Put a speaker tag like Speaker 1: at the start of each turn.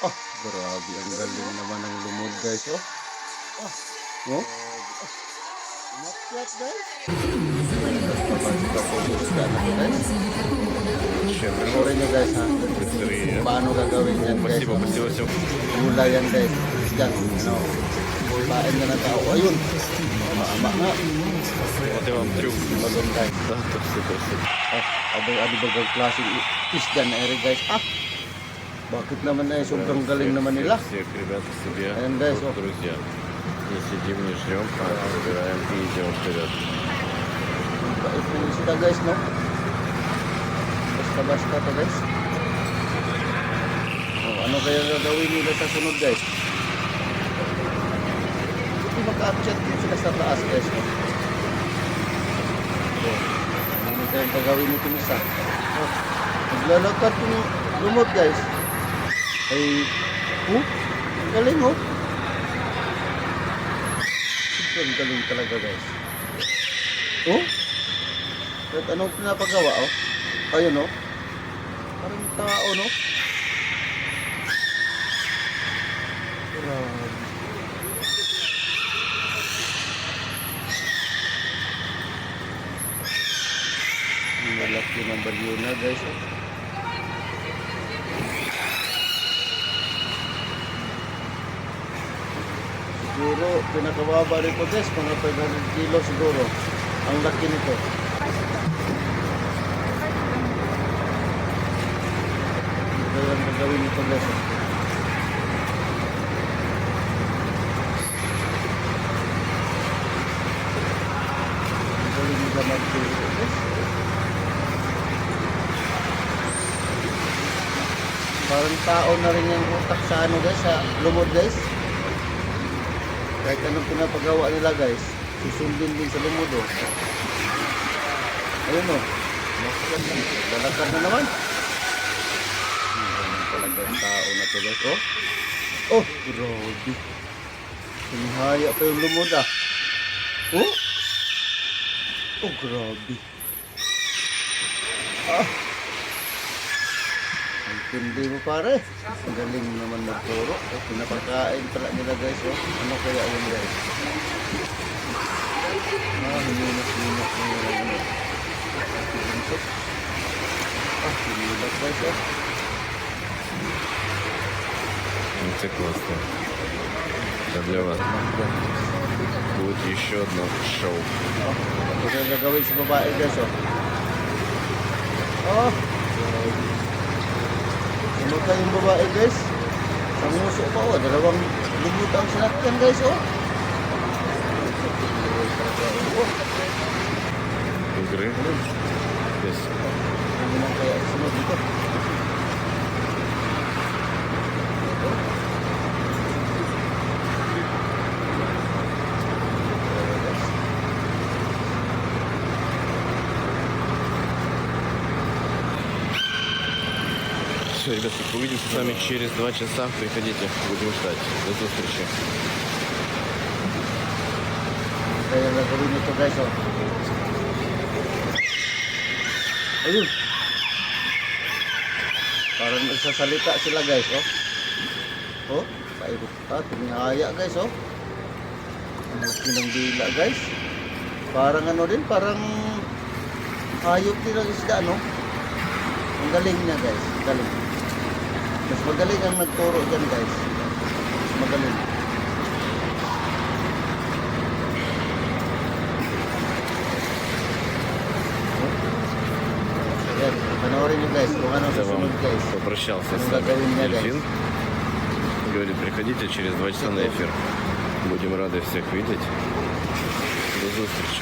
Speaker 1: Oh, grabe. Ang galing naman ng lumod guys. Oh. Oh. Umakyat guys. Panoorin nyo guys ha. Paano gagawin yan guys.
Speaker 2: Спасибо, спасибо, все.
Speaker 1: Gula yan guys. Yan. Ano. Pain na ng tao. Ayun. Maama nga.
Speaker 2: Вот я вам трюк.
Speaker 1: Bagong guys.
Speaker 2: Да, то супер, супер.
Speaker 1: Ano bagang klaseng isdan na ere guys. Bakit naman na sobrang galing naman nila.
Speaker 2: Всех ребят себе,
Speaker 1: Ayan, guys,
Speaker 2: вот,
Speaker 1: oh.
Speaker 2: друзья. Не сидим, не ждем, а собираем и идем вперед.
Speaker 1: Bait na sila guys no. Basta-basta to guys. Oh, ano kaya gagawin nila sa sunod guys? Hindi maka-upchat din sila sa taas guys no. Oh, ano kaya gagawin nito isa? Oh, naglalakad yung lumot guys. Ay, galing oh. Sobrang galing talaga guys. Oh? At anong pinapagawa oh? Ayun oh. Parang tao no? Grabe. Ang malaki ng bagyo na guys oh. Siguro, pinakababa rito guys, mga 500 kilo siguro. Ang laki nito. Ito yung gagawin nito guys. Ang galing nila mag-turo guys. Parang tao na rin yung utak sa ano guys, sa lumod guys. Kahit anong pinapagawa nila guys, susundin din sa lumod oh. Ayun oh. Lalakad na naman. Ganun talaga ang tao na to guys oh. Oh, grabe. Sinihaya pa yung lumod ah. Oh. Oh, grabe. Ah. Ang tindi mo pare. Ang galing naman magturo. Eh, pinapakain pala nila guys oh. Ano kaya yun guys? Hininas-hinas na nila ano. Hinilas guys oh.
Speaker 2: Это классно. Это для вас. Будет еще одно шоу.
Speaker 1: Ito yung gagawin sa babae guys oh. Oh. Ano kayong babae guys? Sa nguso pa oh. Dalawang lumot ang sinakyan guys oh.
Speaker 2: Игры. Здесь.
Speaker 1: Ano naman kaya sunod dito?
Speaker 2: Все, ребятки, увидимся с вами через 2 часа. Приходите, будем ждать. До встречи.
Speaker 1: Kaya gagawin nito guys oh. Ayun. Parang nagsasalita sila guys oh. Oh, paibot pa. Tumihaya guys oh. Ang laki ng dila guys. Parang ano din, parang hayop din ang isda no. Ang galing niya guys. Galing. Mas magaling ang nagturo dyan guys. Mas magaling. Ayan, panoorin nyo guys kung ano
Speaker 2: Я вам
Speaker 1: susunod guys.
Speaker 2: попрощался
Speaker 1: Ano
Speaker 2: с вами
Speaker 1: gagawin niya guys.
Speaker 2: Дельфин. Говорит, приходите через 2 часа на эфир. Будем рады всех видеть. До встречи.